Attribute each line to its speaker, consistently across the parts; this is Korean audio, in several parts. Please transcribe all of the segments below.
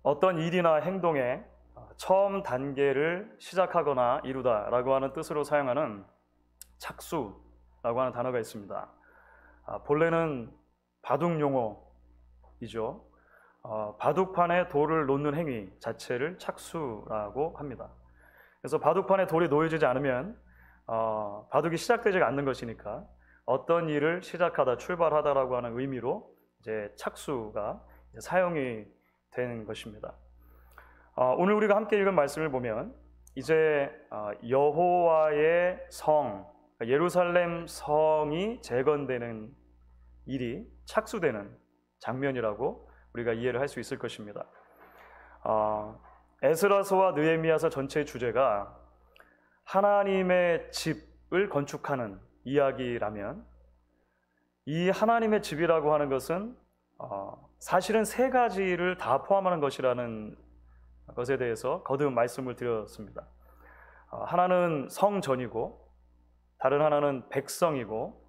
Speaker 1: 어떤 일이나 행동의 처음 단계를 시작하거나 이루다라고 하는 뜻으로 사용하는 착수라고 하는 단어가 있습니다. 본래는 바둑 용어이죠. 바둑판에 돌을 놓는 행위 자체를 착수라고 합니다. 그래서 바둑판에 돌이 놓여지지 않으면 바둑이 시작되지 않는 것이니까 어떤 일을 시작하다, 출발하다라고 하는 의미로 이제 착수가 이제 사용이 되는 것입니다. 오늘 우리가 함께 읽은 말씀을 보면 이제 여호와의 성, 예루살렘 성이 재건되는 일이 착수되는 장면이라고 우리가 이해를 할 수 있을 것입니다. 에스라서와 느헤미야서 전체의 주제가 하나님의 집을 건축하는 이야기라면 이 하나님의 집이라고 하는 것은 사실은 세 가지를 다 포함하는 것이라는 것에 대해서 거듭 말씀을 드렸습니다. 하나는 성전이고, 다른 하나는 백성이고,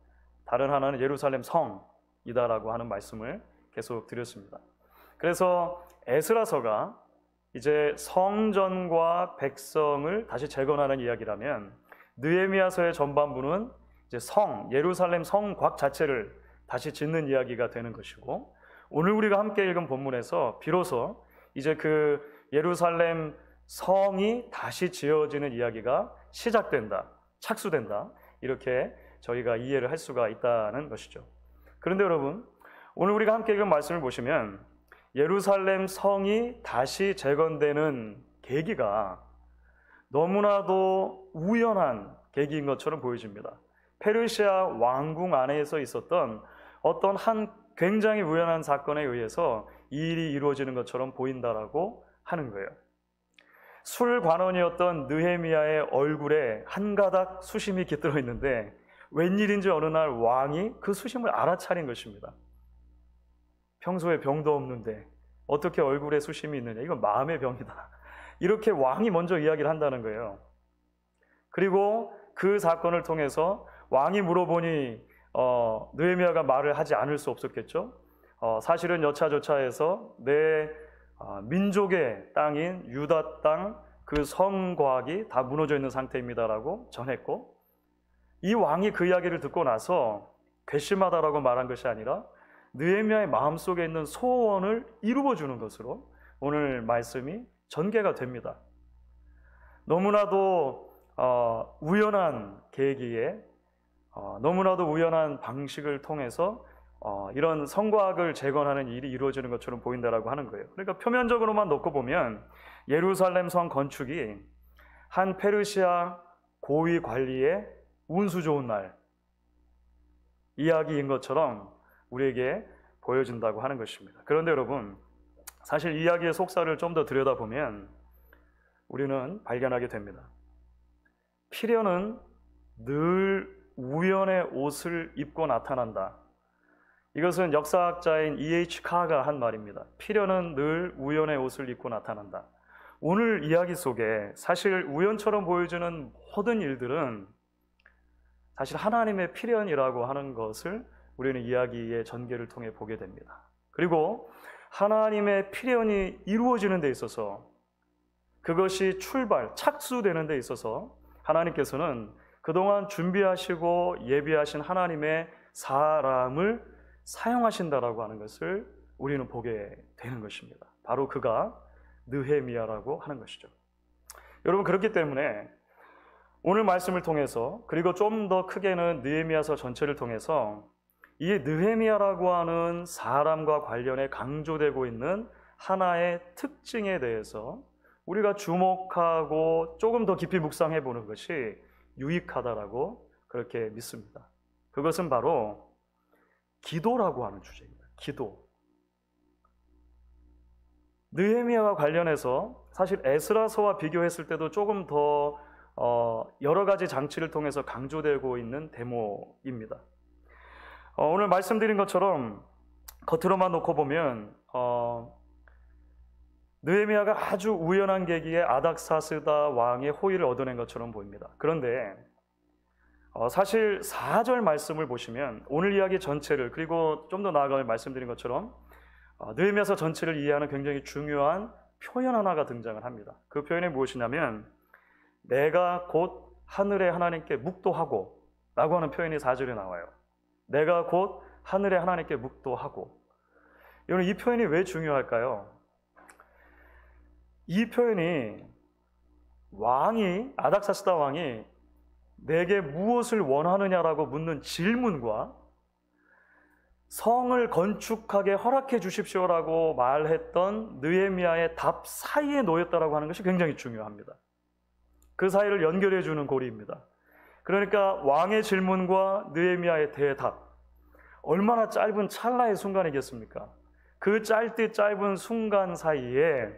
Speaker 1: 다른 하나는 예루살렘 성이다라고 하는 말씀을 계속 드렸습니다. 그래서 에스라서가 이제 성전과 백성을 다시 재건하는 이야기라면 느헤미야서의 전반부는 이제 예루살렘 성곽 자체를 다시 짓는 이야기가 되는 것이고, 오늘 우리가 함께 읽은 본문에서 비로소 이제 그 예루살렘 성이 다시 지어지는 이야기가 시작된다, 착수된다, 이렇게 저희가 이해를 할 수가 있다는 것이죠. 그런데 여러분, 오늘 우리가 함께 읽은 말씀을 보시면 예루살렘 성이 다시 재건되는 계기가 너무나도 우연한 계기인 것처럼 보여집니다. 페르시아 왕궁 안에서 있었던 어떤 한 굉장히 우연한 사건에 의해서 이 일이 이루어지는 것처럼 보인다라고 하는 거예요. 술관원이었던 느헤미야의 얼굴에 한 가닥 수심이 깃들어 있는데 웬일인지 어느 날 왕이 그 수심을 알아차린 것입니다. 평소에 병도 없는데 어떻게 얼굴에 수심이 있느냐, 이건 마음의 병이다, 이렇게 왕이 먼저 이야기를 한다는 거예요. 그리고 그 사건을 통해서 왕이 물어보니 느헤미야가 말을 하지 않을 수 없었겠죠. 사실은 여차저차해서 내 민족의 땅인 유다 땅 그 성곽이 다 무너져 있는 상태입니다라고 전했고, 이 왕이 그 이야기를 듣고 나서 괘씸하다라고 말한 것이 아니라 느헤미야의 마음속에 있는 소원을 이루어주는 것으로 오늘 말씀이 전개가 됩니다. 너무나도 우연한 계기에 너무나도 우연한 방식을 통해서 이런 성곽을 재건하는 일이 이루어지는 것처럼 보인다라고 하는 거예요. 그러니까 표면적으로만 놓고 보면 예루살렘 성 건축이 한 페르시아 고위 관리의 운수 좋은 날 이야기인 것처럼 우리에게 보여진다고 하는 것입니다. 그런데 여러분, 사실 이야기의 속살을 좀 더 들여다보면 우리는 발견하게 됩니다. 필연은 늘 우연의 옷을 입고 나타난다. 이것은 역사학자인 E.H. 카가 한 말입니다. 필연은 늘 우연의 옷을 입고 나타난다. 오늘 이야기 속에 사실 우연처럼 보여지는 모든 일들은 사실 하나님의 필연이라고 하는 것을 우리는 이야기의 전개를 통해 보게 됩니다. 그리고 하나님의 필연이 이루어지는 데 있어서, 그것이 착수되는 데 있어서 하나님께서는 그동안 준비하시고 예비하신 하나님의 사람을 사용하신다라고 하는 것을 우리는 보게 되는 것입니다. 바로 그가 느헤미야라고 하는 것이죠. 여러분, 그렇기 때문에 오늘 말씀을 통해서, 그리고 좀 더 크게는 느헤미야서 전체를 통해서 이 느헤미야라고 하는 사람과 관련해 강조되고 있는 하나의 특징에 대해서 우리가 주목하고 조금 더 깊이 묵상해 보는 것이 유익하다라고 그렇게 믿습니다. 그것은 바로 기도라고 하는 주제입니다. 기도. 느헤미야와 관련해서 사실 에스라서와 비교했을 때도 조금 더 여러 가지 장치를 통해서 강조되고 있는 대목입니다. 오늘 말씀드린 것처럼 겉으로만 놓고 보면 느헤미야가 아주 우연한 계기에 아닥사스다 왕의 호의를 얻어낸 것처럼 보입니다. 그런데 사실 4절 말씀을 보시면 오늘 이야기 전체를, 그리고 좀 더 나아가 말씀드린 것처럼 느헤미야서 전체를 이해하는 굉장히 중요한 표현 하나가 등장을 합니다. 그 표현이 무엇이냐면 내가 곧 하늘의 하나님께 묵도하고 라고 하는 표현이 4절에 나와요. 내가 곧 하늘의 하나님께 묵도하고. 여러분, 이 표현이 왜 중요할까요? 이 표현이 아닥사스다 왕이 내게 무엇을 원하느냐라고 묻는 질문과 성을 건축하게 허락해 주십시오라고 말했던 느헤미야의 답 사이에 놓였다라고 하는 것이 굉장히 중요합니다. 그 사이를 연결해 주는 고리입니다. 그러니까 왕의 질문과 느헤미야의 대답, 얼마나 짧은 찰나의 순간이겠습니까? 그 짧디 짧은 순간 사이에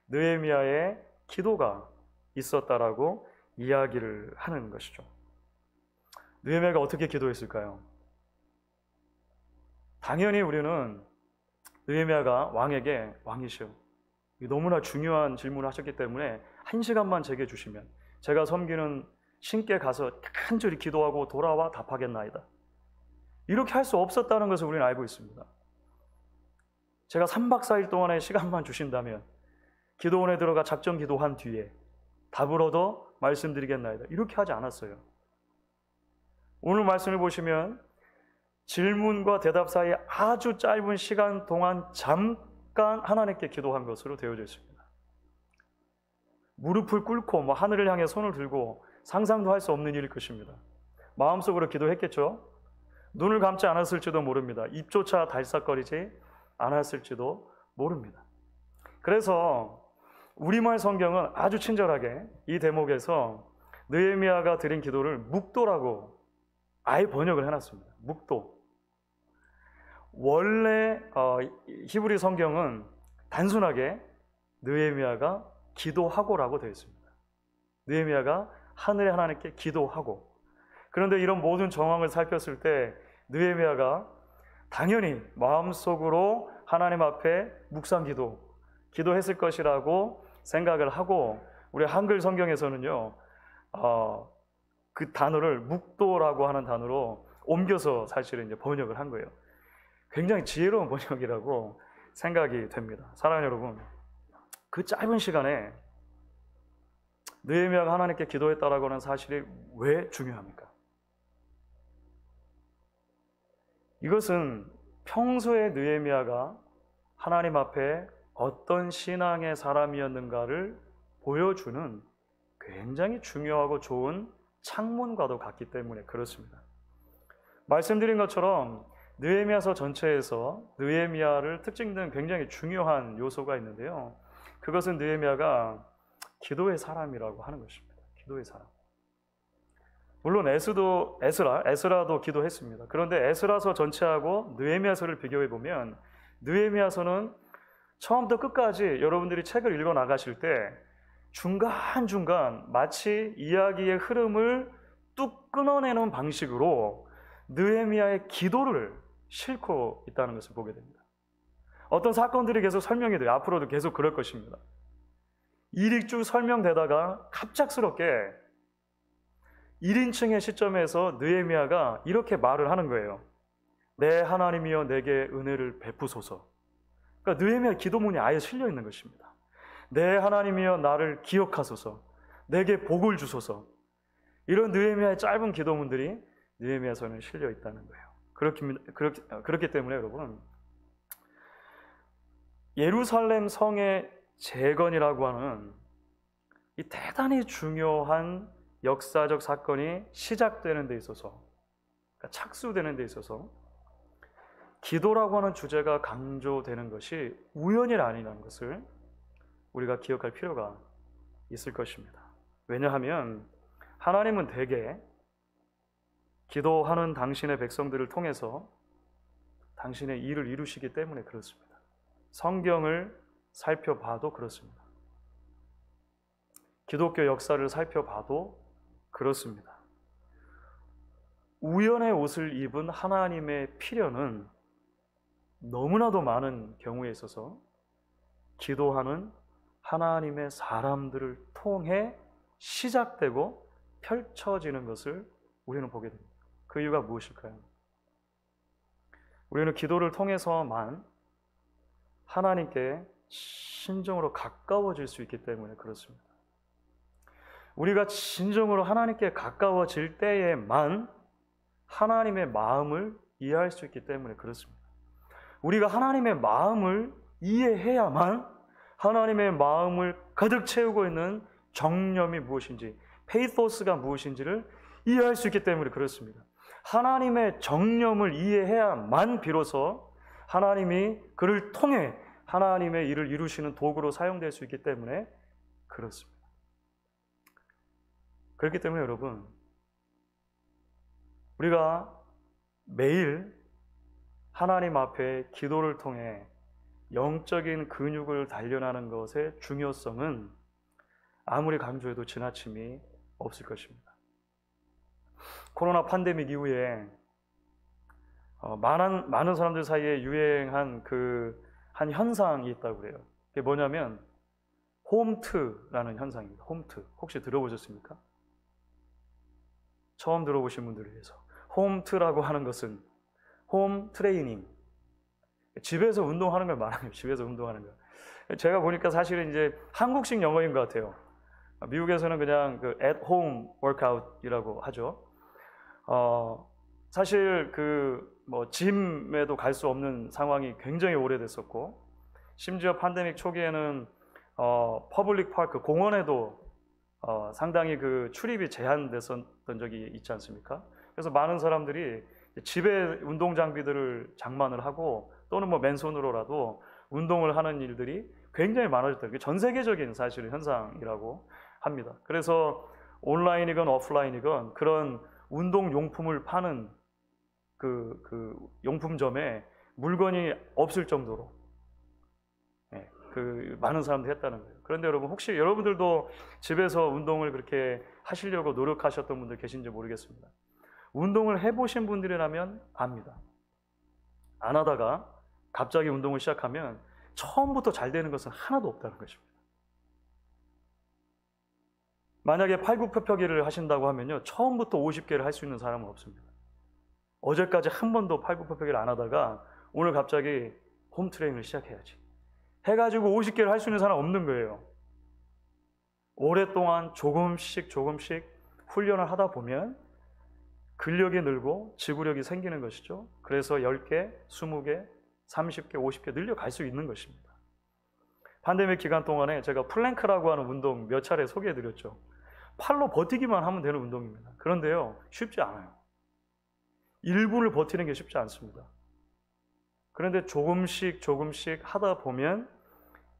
Speaker 1: 느헤미야의 기도가 있었다라고 이야기를 하는 것이죠. 느헤미야가 어떻게 기도했을까요? 당연히 우리는 느헤미야가 왕에게 왕이시여, 너무나 중요한 질문을 하셨기 때문에 1시간만 제게 주시면 제가 섬기는 신께 가서 간절히 기도하고 돌아와 답하겠나이다, 이렇게 할 수 없었다는 것을 우리는 알고 있습니다. 제가 3박 4일 동안의 시간만 주신다면 기도원에 들어가 작정 기도한 뒤에 답을 얻어 말씀드리겠나이다, 이렇게 하지 않았어요. 오늘 말씀을 보시면 질문과 대답 사이에 아주 짧은 시간 동안 잠깐 하나님께 기도한 것으로 되어져 있습니다. 무릎을 꿇고 하늘을 향해 손을 들고 상상도 할 수 없는 일일 것입니다. 마음속으로 기도했겠죠? 눈을 감지 않았을지도 모릅니다. 입조차 달싹거리지 않았을지도 모릅니다. 그래서 우리말 성경은 아주 친절하게 이 대목에서 느헤미야가 드린 기도를 묵도라고 아예 번역을 해놨습니다. 묵도. 원래 히브리 성경은 단순하게 느헤미야가 기도하고라고 되어 있습니다. 느헤미야가 하늘의 하나님께 기도하고. 그런데 이런 모든 정황을 살폈을 때 느헤미야가 당연히 마음속으로 하나님 앞에 묵상 기도했을 것이라고 생각을 하고, 우리 한글 성경에서는요, 그 단어를 묵도라고 하는 단어로 옮겨서 사실은 이제 번역을 한 거예요. 굉장히 지혜로운 번역이라고 생각이 됩니다. 사랑하는 여러분, 그 짧은 시간에 느헤미야가 하나님께 기도했다라고 하는 사실이 왜 중요합니까? 이것은 평소에 느헤미야가 하나님 앞에 어떤 신앙의 사람이었는가를 보여주는 굉장히 중요하고 좋은 창문과도 같기 때문에 그렇습니다. 말씀드린 것처럼 느헤미야서 전체에서 느헤미야를 특징짓는 굉장히 중요한 요소가 있는데요. 그것은 느헤미야가 기도의 사람이라고 하는 것입니다. 기도의 사람. 물론 에스라도 기도했습니다. 그런데 에스라서 전체하고 느헤미야서를 비교해 보면 느헤미야서는 처음부터 끝까지 여러분들이 책을 읽어 나가실 때 중간중간 마치 이야기의 흐름을 뚝 끊어내는 방식으로 느헤미야의 기도를 싣고 있다는 것을 보게 됩니다. 어떤 사건들이 계속 설명이 돼요. 앞으로도 계속 그럴 것입니다. 일일쭉 설명되다가 갑작스럽게 1인칭의 시점에서 느헤미야가 이렇게 말을 하는 거예요. 내 하나님이여 내게 은혜를 베푸소서. 그러니까 느헤미야 기도문이 아예 실려 있는 것입니다. 내 하나님이여 나를 기억하소서. 내게 복을 주소서. 이런 느헤미야의 짧은 기도문들이 느헤미야서는 실려 있다는 거예요. 그렇기 때문에 여러분, 예루살렘 성의 재건이라고 하는 이 대단히 중요한 역사적 사건이 시작되는 데 있어서, 그러니까 착수되는 데 있어서 기도라고 하는 주제가 강조되는 것이 우연이 아니라는 것을 우리가 기억할 필요가 있을 것입니다. 왜냐하면 하나님은 대개 기도하는 당신의 백성들을 통해서 당신의 일을 이루시기 때문에 그렇습니다. 성경을 살펴봐도 그렇습니다. 기독교 역사를 살펴봐도 그렇습니다. 우연의 옷을 입은 하나님의 필요는 너무나도 많은 경우에 있어서 기도하는 하나님의 사람들을 통해 시작되고 펼쳐지는 것을 우리는 보게 됩니다. 그 이유가 무엇일까요? 우리는 기도를 통해서만 하나님께 진정으로 가까워질 수 있기 때문에 그렇습니다. 우리가 진정으로 하나님께 가까워질 때에만 하나님의 마음을 이해할 수 있기 때문에 그렇습니다. 우리가 하나님의 마음을 이해해야만 하나님의 마음을 가득 채우고 있는 정념이 무엇인지, 페이토스가 무엇인지를 이해할 수 있기 때문에 그렇습니다. 하나님의 정념을 이해해야만 비로소 하나님이 그를 통해 하나님의 일을 이루시는 도구로 사용될 수 있기 때문에 그렇습니다. 그렇기 때문에 여러분, 우리가 매일 하나님 앞에 기도를 통해 영적인 근육을 단련하는 것의 중요성은 아무리 강조해도 지나침이 없을 것입니다. 코로나 팬데믹 이후에 많은 사람들 사이에 유행한 한 현상이 있다고 그래요. 그게 뭐냐면 홈트라는 현상입니다. 홈트. 혹시 들어보셨습니까? 처음 들어보신 분들을 위해서. 홈트라고 하는 것은 홈 트레이닝. 집에서 운동하는 걸 말하는 거예요. 집에서 운동하는 거. 제가 보니까 사실은 이제 한국식 영어인 것 같아요. 미국에서는 그냥 at home workout이라고 하죠. 사실 짐에도 갈 수 없는 상황이 굉장히 오래됐었고, 심지어 팬데믹 초기에는 퍼블릭 파크 공원에도 상당히 출입이 제한됐었던 적이 있지 않습니까? 그래서 많은 사람들이 집에 운동 장비들을 장만을 하고 또는 맨손으로라도 운동을 하는 일들이 굉장히 많아졌다. 이게 전 세계적인 사실은 현상이라고 합니다. 그래서 온라인이건 오프라인이건 그런 운동 용품을 파는 그 용품점에 물건이 없을 정도로 많은 사람들이 했다는 거예요. 그런데 여러분, 혹시 여러분들도 집에서 운동을 그렇게 하시려고 노력하셨던 분들 계신지 모르겠습니다. 운동을 해보신 분들이라면 압니다. 안 하다가 갑자기 운동을 시작하면 처음부터 잘 되는 것은 하나도 없다는 것입니다. 만약에 팔굽혀펴기를 하신다고 하면요, 처음부터 50개를 할 수 있는 사람은 없습니다. 어제까지 한 번도 팔굽혀펴기를 안 하다가 오늘 갑자기 홈트레이닝을 시작해야지 해가지고 50개를 할 수 있는 사람 없는 거예요. 오랫동안 조금씩 훈련을 하다 보면 근력이 늘고 지구력이 생기는 것이죠. 그래서 10개, 20개, 30개, 50개 늘려갈 수 있는 것입니다. 팬데믹 기간 동안에 제가 플랭크라고 하는 운동 몇 차례 소개해드렸죠. 팔로 버티기만 하면 되는 운동입니다. 그런데요, 쉽지 않아요. 1분을 버티는 게 쉽지 않습니다. 그런데 조금씩 하다 보면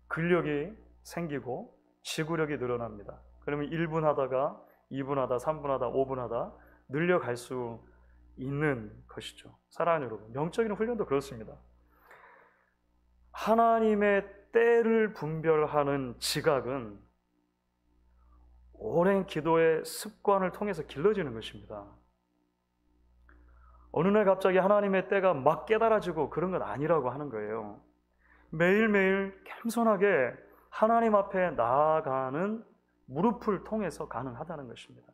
Speaker 1: 근력이 생기고 지구력이 늘어납니다. 그러면 1분 하다가 2분 하다, 3분 하다, 5분 하다 늘려갈 수 있는 것이죠. 사랑하는 여러분, 영적인 훈련도 그렇습니다. 하나님의 때를 분별하는 지각은 오랜 기도의 습관을 통해서 길러지는 것입니다. 어느 날 갑자기 하나님의 때가 막 깨달아지고 그런 건 아니라고 하는 거예요. 매일매일 겸손하게 하나님 앞에 나아가는 무릎을 통해서 가능하다는 것입니다.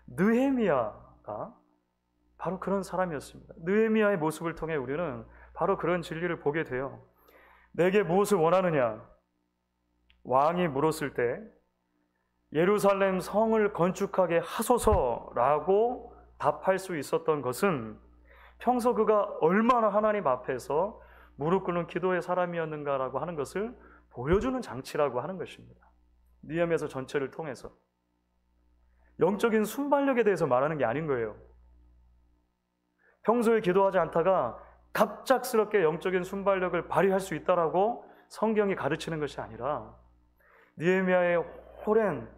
Speaker 1: 느헤미야가 바로 그런 사람이었습니다. 느헤미야의 모습을 통해 우리는 바로 그런 진리를 보게 돼요. 내게 무엇을 원하느냐? 왕이 물었을 때 예루살렘 성을 건축하게 하소서라고 답할 수 있었던 것은 평소 그가 얼마나 하나님 앞에서 무릎 꿇는 기도의 사람이었는가라고 하는 것을 보여주는 장치라고 하는 것입니다. 느헤미야 전체를 통해서 영적인 순발력에 대해서 말하는 게 아닌 거예요. 평소에 기도하지 않다가 갑작스럽게 영적인 순발력을 발휘할 수 있다라고 성경이 가르치는 것이 아니라 느헤미야의 오랜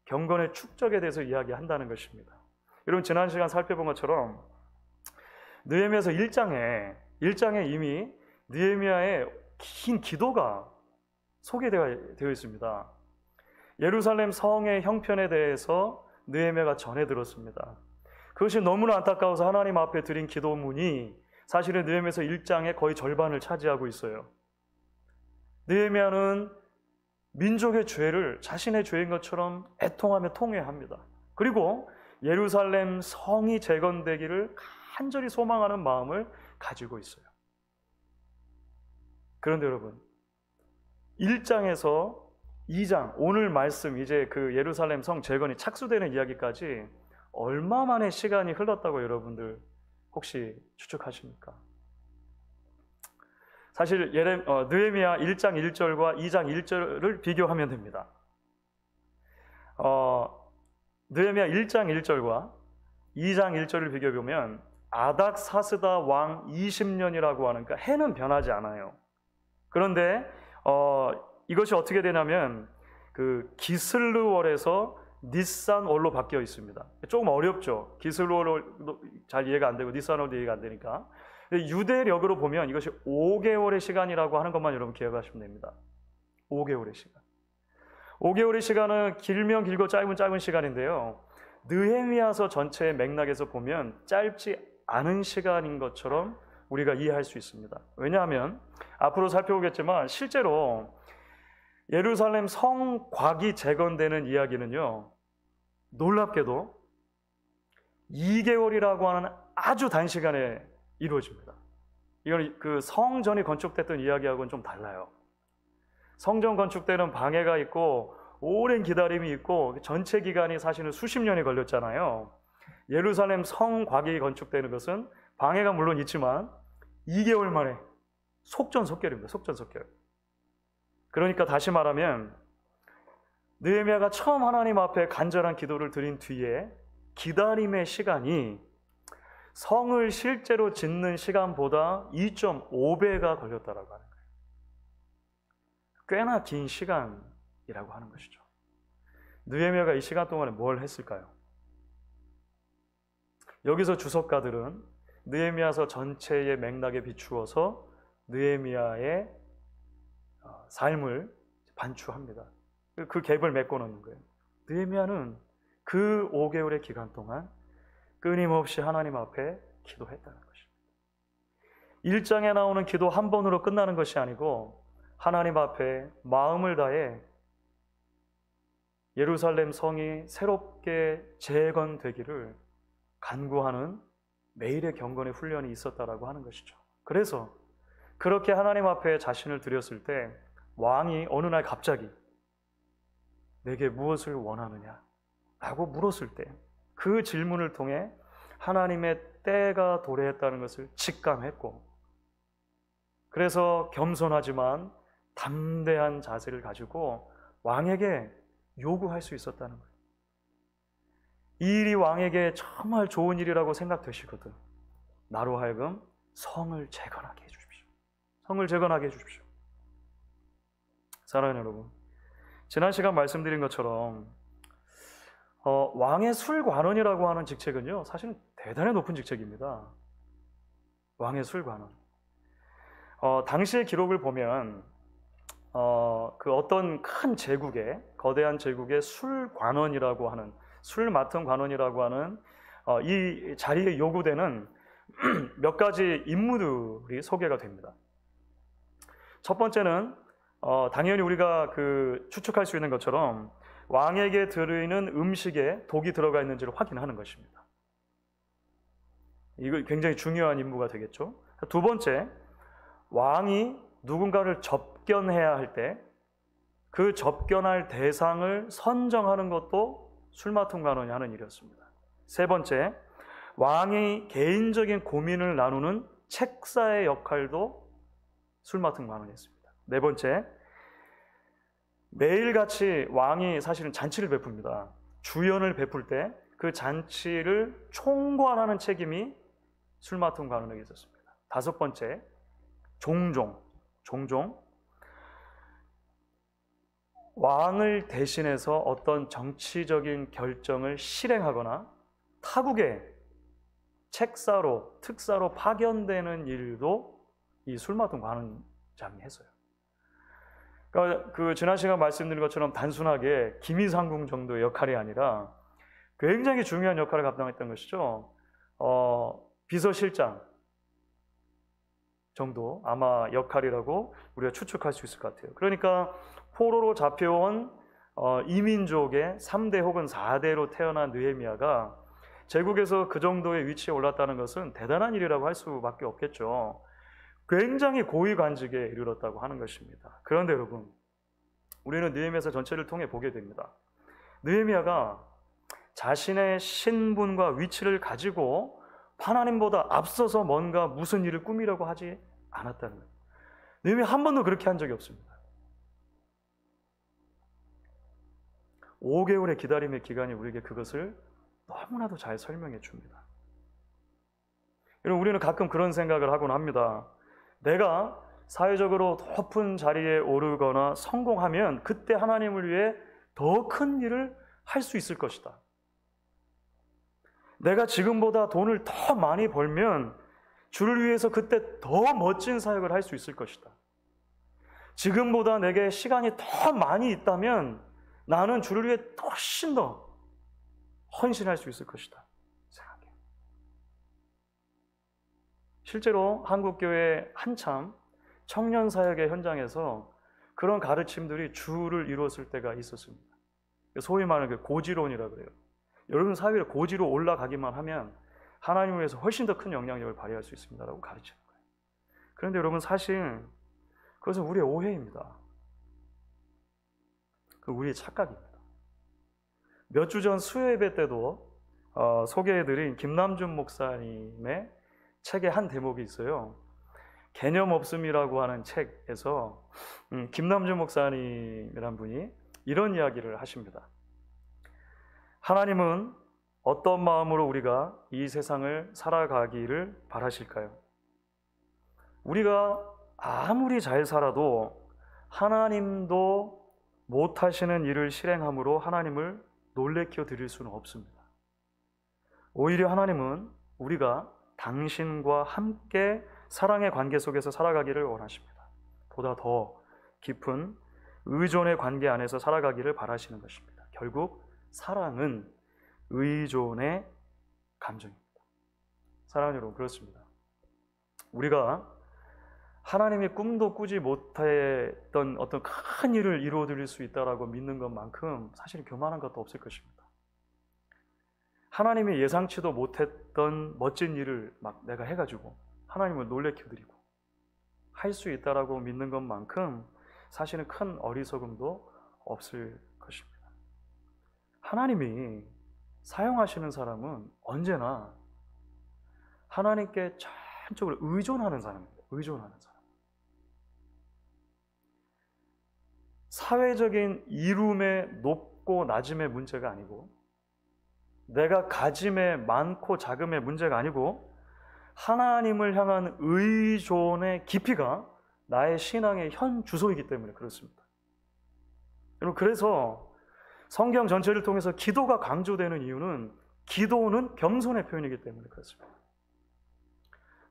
Speaker 1: 경건의 축적에 대해서 이야기한다는 것입니다. 여러분, 지난 시간 살펴본 것처럼 느헤미야서 1장에 이미 느헤미야의 긴 기도가 소개되어 있습니다. 예루살렘 성의 형편에 대해서 느헤미야가 전해 들었습니다. 그것이 너무나 안타까워서 하나님 앞에 드린 기도문이 사실은 느헤미야서 1장의 거의 절반을 차지하고 있어요. 느헤미야는 민족의 죄를 자신의 죄인 것처럼 애통하며 통회합니다. 그리고 예루살렘 성이 재건되기를 간절히 소망하는 마음을 가지고 있어요. 그런데 여러분, 1장에서 2장, 오늘 말씀 이제 그 예루살렘 성 재건이 착수되는 이야기까지 얼마만의 시간이 흘렀다고 여러분들 혹시 추측하십니까? 사실 느헤미야 1장 1절과 2장 1절을 비교하면 됩니다. 느헤미야 1장 1절과 2장 1절을 비교해보면 아닥사스다 왕 20년이라고 하는, 그러니까 해는 변하지 않아요. 그런데 이것이 어떻게 되냐면 그 기슬르월에서 니산월로 바뀌어 있습니다. 조금 어렵죠. 기슬르월로 잘 이해가 안 되고 니산월도 이해가 안 되니까. 유대력으로 보면 이것이 5개월의 시간이라고 하는 것만 여러분 기억하시면 됩니다. 5개월의 시간. 5개월의 시간은 길면 길고 짧으면 짧은 시간인데요. 느헤미야서 전체의 맥락에서 보면 짧지 않은 시간인 것처럼 우리가 이해할 수 있습니다. 왜냐하면 앞으로 살펴보겠지만 실제로 예루살렘 성곽이 재건되는 이야기는요, 놀랍게도 2개월이라고 하는 아주 단시간에 이루어집니다. 이건 그 성전이 건축됐던 이야기하고는 좀 달라요. 성전 건축되는 방해가 있고 오랜 기다림이 있고 전체 기간이 사실은 수십 년이 걸렸잖아요. 예루살렘 성곽이 건축되는 것은 방해가 물론 있지만 2개월 만에 속전속결입니다. 속전속결. 그러니까 다시 말하면 느헤미야가 처음 하나님 앞에 간절한 기도를 드린 뒤에 기다림의 시간이 성을 실제로 짓는 시간보다 2.5배가 걸렸다라고 하는 거예요. 꽤나 긴 시간이라고 하는 것이죠. 느헤미야가 이 시간 동안에 뭘 했을까요? 여기서 주석가들은 느헤미야서 전체의 맥락에 비추어서 느헤미야의 삶을 반추합니다. 그 갭을 메꿔놓는 거예요. 느헤미야는 그 5개월의 기간 동안 끊임없이 하나님 앞에 기도했다는 것입니다. 1장에 나오는 기도 한 번으로 끝나는 것이 아니고 하나님 앞에 마음을 다해 예루살렘 성이 새롭게 재건되기를 간구하는 매일의 경건의 훈련이 있었다라고 하는 것이죠. 그래서 그렇게 하나님 앞에 자신을 드렸을 때 왕이 어느 날 갑자기 내게 무엇을 원하느냐 라고 물었을 때 그 질문을 통해 하나님의 때가 도래했다는 것을 직감했고, 그래서 겸손하지만 담대한 자세를 가지고 왕에게 요구할 수 있었다는 거예요. 이 일이 왕에게 정말 좋은 일이라고 생각되시거든 나로 하여금 성을 재건하게 해주십시오. 성을 재건하게 해주십시오. 사랑하는 여러분, 지난 시간 말씀드린 것처럼 왕의 술관원이라고 하는 직책은요, 사실은 대단히 높은 직책입니다. 왕의 술관원. 당시의 기록을 보면 그 어떤 큰 제국의, 거대한 제국의 술관원이라고 하는, 술 맡은 관원이라고 하는 이 자리에 요구되는 몇 가지 임무들이 소개가 됩니다. 첫 번째는 당연히 우리가 추측할 수 있는 것처럼 왕에게 드리는 음식에 독이 들어가 있는지를 확인하는 것입니다. 이거 굉장히 중요한 임무가 되겠죠. 두 번째, 왕이 누군가를 접견해야 할 때 그 접견할 대상을 선정하는 것도 술 맡은 관원이 하는 일이었습니다. 세 번째, 왕이 개인적인 고민을 나누는 책사의 역할도 술 맡은 관원이 했습니다. 네 번째, 매일같이 왕이 사실은 잔치를 베풉니다. 주연을 베풀 때 그 잔치를 총괄하는 책임이 술 맡은 관원에게 있었습니다. 다섯 번째, 종종 왕을 대신해서 어떤 정치적인 결정을 실행하거나 타국에 책사로, 특사로 파견되는 일도 이 술 맡은 관원장이 했어요. 그러니까 지난 시간 말씀드린 것처럼 단순하게 기미상궁 정도의 역할이 아니라 굉장히 중요한 역할을 감당했던 것이죠. 비서실장 정도 아마 역할이라고 우리가 추측할 수 있을 것 같아요. 그러니까 포로로 잡혀온 이민족의 3대 혹은 4대로 태어난 느헤미야가 제국에서 그 정도의 위치에 올랐다는 것은 대단한 일이라고 할 수밖에 없겠죠. 굉장히 고위 관직에 이르렀다고 하는 것입니다. 그런데 여러분, 우리는 느헤미야서 전체를 통해 보게 됩니다. 느헤미야가 자신의 신분과 위치를 가지고 하나님보다 앞서서 뭔가 무슨 일을 꾸미려고 하지 않았다는 거예요. 느헤미야 한 번도 그렇게 한 적이 없습니다. 5개월의 기다림의 기간이 우리에게 그것을 너무나도 잘 설명해 줍니다. 여러분, 우리는 가끔 그런 생각을 하곤 합니다. 내가 사회적으로 높은 자리에 오르거나 성공하면 그때 하나님을 위해 더 큰 일을 할 수 있을 것이다. 내가 지금보다 돈을 더 많이 벌면 주를 위해서 그때 더 멋진 사역을 할 수 있을 것이다. 지금보다 내게 시간이 더 많이 있다면 나는 주를 위해 훨씬 더 헌신할 수 있을 것이다 생각해요. 실제로 한국교회 한참 청년 사역의 현장에서 그런 가르침들이 주를 이루었을 때가 있었습니다. 소위 말하는 그 고지론이라고 그래요. 여러분 사회에 고지로 올라가기만 하면 하나님을 위해서 훨씬 더 큰 영향력을 발휘할 수 있습니다라고 가르치는 거예요. 그런데 여러분 사실 그것은 우리의 오해입니다. 그 우리의 착각입니다. 몇 주 전 수요예배 때도 소개해드린 김남준 목사님의 책의 한 대목이 있어요. 개념 없음이라고 하는 책에서 김남준 목사님이란 분이 이런 이야기를 하십니다. 하나님은 어떤 마음으로 우리가 이 세상을 살아가기를 바라실까요? 우리가 아무리 잘 살아도 하나님도 못하시는 일을 실행함으로 하나님을 놀래켜 드릴 수는 없습니다. 오히려 하나님은 우리가 당신과 함께 사랑의 관계 속에서 살아가기를 원하십니다. 보다 더 깊은 의존의 관계 안에서 살아가기를 바라시는 것입니다. 결국 사랑은 의존의 감정입니다. 사랑하는 여러분, 그렇습니다. 우리가 하나님이 꿈도 꾸지 못했던 어떤 큰 일을 이루어드릴 수 있다라고 믿는 것만큼 사실 교만한 것도 없을 것입니다. 하나님이 예상치도 못했던 멋진 일을 막 내가 해가지고 하나님을 놀래켜드리고 할 수 있다라고 믿는 것만큼 사실은 큰 어리석음도 없을 것입니다. 하나님이 사용하시는 사람은 언제나 하나님께 전적으로 의존하는 사람입니다. 의존하는 사람. 사회적인 이룸의 높고 낮음의 문제가 아니고 내가 가짐의 많고 작음의 문제가 아니고 하나님을 향한 의존의 깊이가 나의 신앙의 현 주소이기 때문에 그렇습니다. 여러분, 그래서 성경 전체를 통해서 기도가 강조되는 이유는 기도는 겸손의 표현이기 때문에 그렇습니다.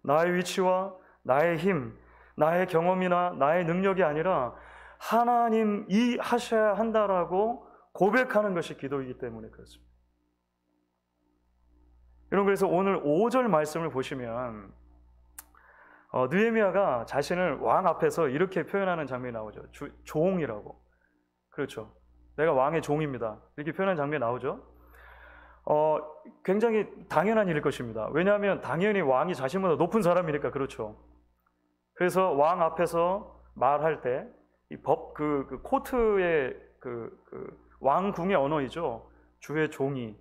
Speaker 1: 나의 위치와 나의 힘, 나의 경험이나 나의 능력이 아니라 하나님이 하셔야 한다라고 고백하는 것이 기도이기 때문에 그렇습니다. 여러분, 그래서 오늘 5절 말씀을 보시면 느헤미야가 자신을 왕 앞에서 이렇게 표현하는 장면이 나오죠. 종이라고. 그렇죠. 내가 왕의 종입니다. 이렇게 표현하는 장면이 나오죠. 굉장히 당연한 일일 것입니다. 왜냐하면 당연히 왕이 자신보다 높은 사람이니까 그렇죠. 그래서 왕 앞에서 말할 때 이 그 코트의 왕궁의 언어이죠. 주의 종이,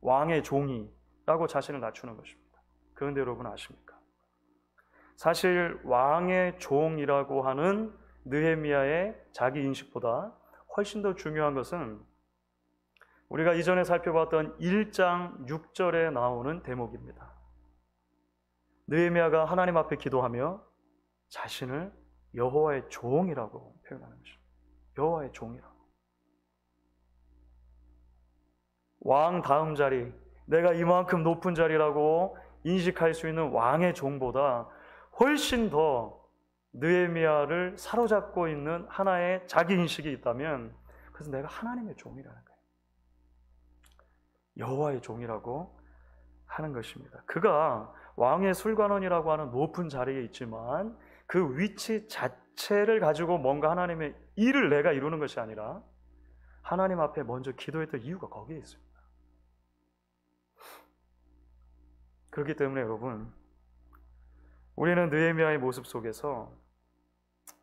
Speaker 1: 왕의 종이라고 자신을 낮추는 것입니다. 그런데 여러분 아십니까? 사실 왕의 종이라고 하는 느헤미야의 자기 인식보다 훨씬 더 중요한 것은 우리가 이전에 살펴봤던 1장 6절에 나오는 대목입니다. 느헤미야가 하나님 앞에 기도하며 자신을 여호와의 종이라고 표현하는 것입니다. 여호와의 종이라고. 왕 다음 자리, 내가 이만큼 높은 자리라고 인식할 수 있는 왕의 종보다 훨씬 더 느헤미야를 사로잡고 있는 하나의 자기 인식이 있다면 그래서 내가 하나님의 종이라는 거예요. 여호와의 종이라고 하는 것입니다. 그가 왕의 술관원이라고 하는 높은 자리에 있지만 그 위치 자체를 가지고 뭔가 하나님의 일을 내가 이루는 것이 아니라 하나님 앞에 먼저 기도했던 이유가 거기에 있습니다. 그렇기 때문에 여러분, 우리는 느헤미야의 모습 속에서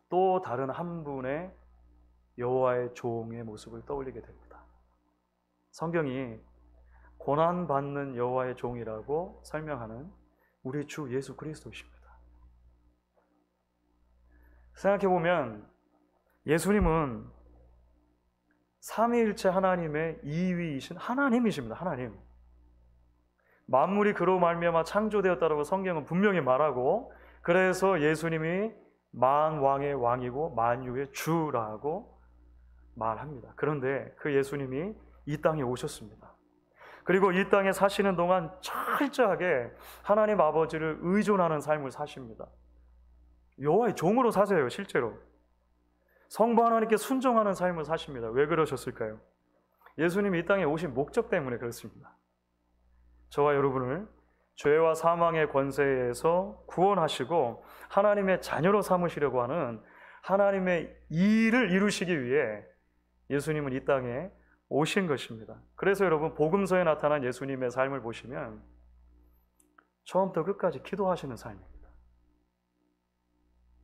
Speaker 1: 또 다른 한 분의 여호와의 종의 모습을 떠올리게 됩니다. 성경이 고난받는 여호와의 종이라고 설명하는 우리 주 예수 그리스도이십니다. 생각해보면 예수님은 삼위일체 하나님의 2위이신 하나님이십니다. 하나님. 만물이 그로 말미암아 창조되었다라고 성경은 분명히 말하고, 그래서 예수님이 만왕의 왕이고 만유의 주라고 말합니다. 그런데 그 예수님이 이 땅에 오셨습니다. 그리고 이 땅에 사시는 동안 철저하게 하나님 아버지를 의존하는 삶을 사십니다. 여호와의 종으로 사세요. 실제로 성부 하나님께 순종하는 삶을 사십니다. 왜 그러셨을까요? 예수님이 이 땅에 오신 목적 때문에 그렇습니다. 저와 여러분을 죄와 사망의 권세에서 구원하시고 하나님의 자녀로 삼으시려고 하는 하나님의 일을 이루시기 위해 예수님은 이 땅에 오신 것입니다. 그래서 여러분, 복음서에 나타난 예수님의 삶을 보시면 처음부터 끝까지 기도하시는 삶입니다.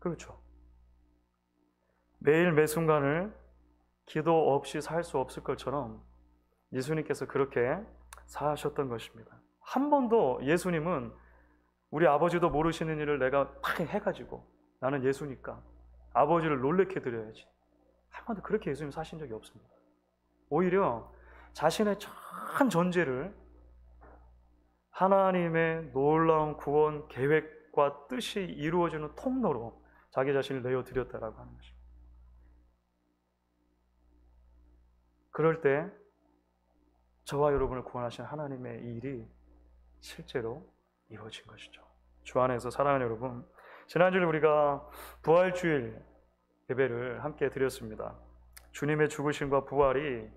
Speaker 1: 그렇죠. 매일 매순간을 기도 없이 살 수 없을 것처럼 예수님께서 그렇게 사셨던 것입니다. 한 번도 예수님은 우리 아버지도 모르시는 일을 내가 팍 해가지고 나는 예수니까 아버지를 놀래켜 드려야지, 한 번도 그렇게 예수님 사신 적이 없습니다. 오히려 자신의 전 존재를 하나님의 놀라운 구원 계획과 뜻이 이루어지는 통로로 자기 자신을 내어드렸다라고 하는 것입니다. 그럴 때 저와 여러분을 구원하신 하나님의 일이 실제로 이루어진 것이죠. 주 안에서 사랑하는 여러분, 지난주에 우리가 부활주일 예배를 함께 드렸습니다. 주님의 죽으심과 부활이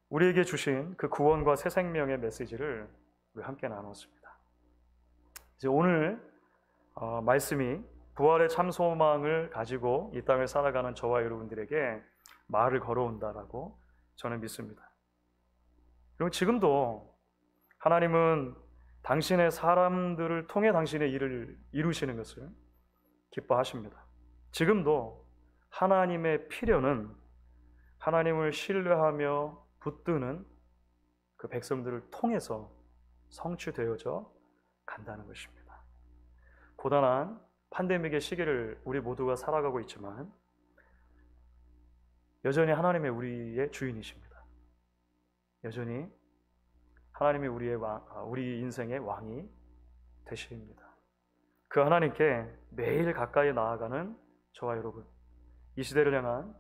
Speaker 1: 우리에게 주신 그 구원과 새 생명의 메시지를 우리 함께 나눴습니다. 이제 오늘 말씀이 부활의 참 소망을 가지고 이 땅을 살아가는 저와 여러분들에게 말을 걸어온다라고 저는 믿습니다. 그리고 지금도 하나님은 당신의 사람들을 통해 당신의 일을 이루시는 것을 기뻐하십니다. 지금도 하나님의 필요는 하나님을 신뢰하며 붙드는 그 백성들을 통해서 성취되어져 간다는 것입니다. 고단한 팬데믹의 시기를 우리 모두가 살아가고 있지만 여전히 하나님의 우리의 주인이십니다. 여전히 하나님이 우리 인생의 왕이 되십니다. 그 하나님께 매일 가까이 나아가는 저와 여러분, 이 시대를 향한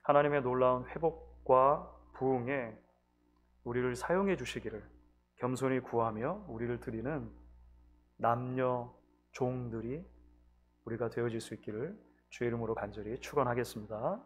Speaker 1: 하나님의 놀라운 회복과 부흥에 우리를 사용해 주시기를 겸손히 구하며 우리를 드리는 남녀 종들이 우리가 되어질 수 있기를 주의 이름으로 간절히 축원하겠습니다.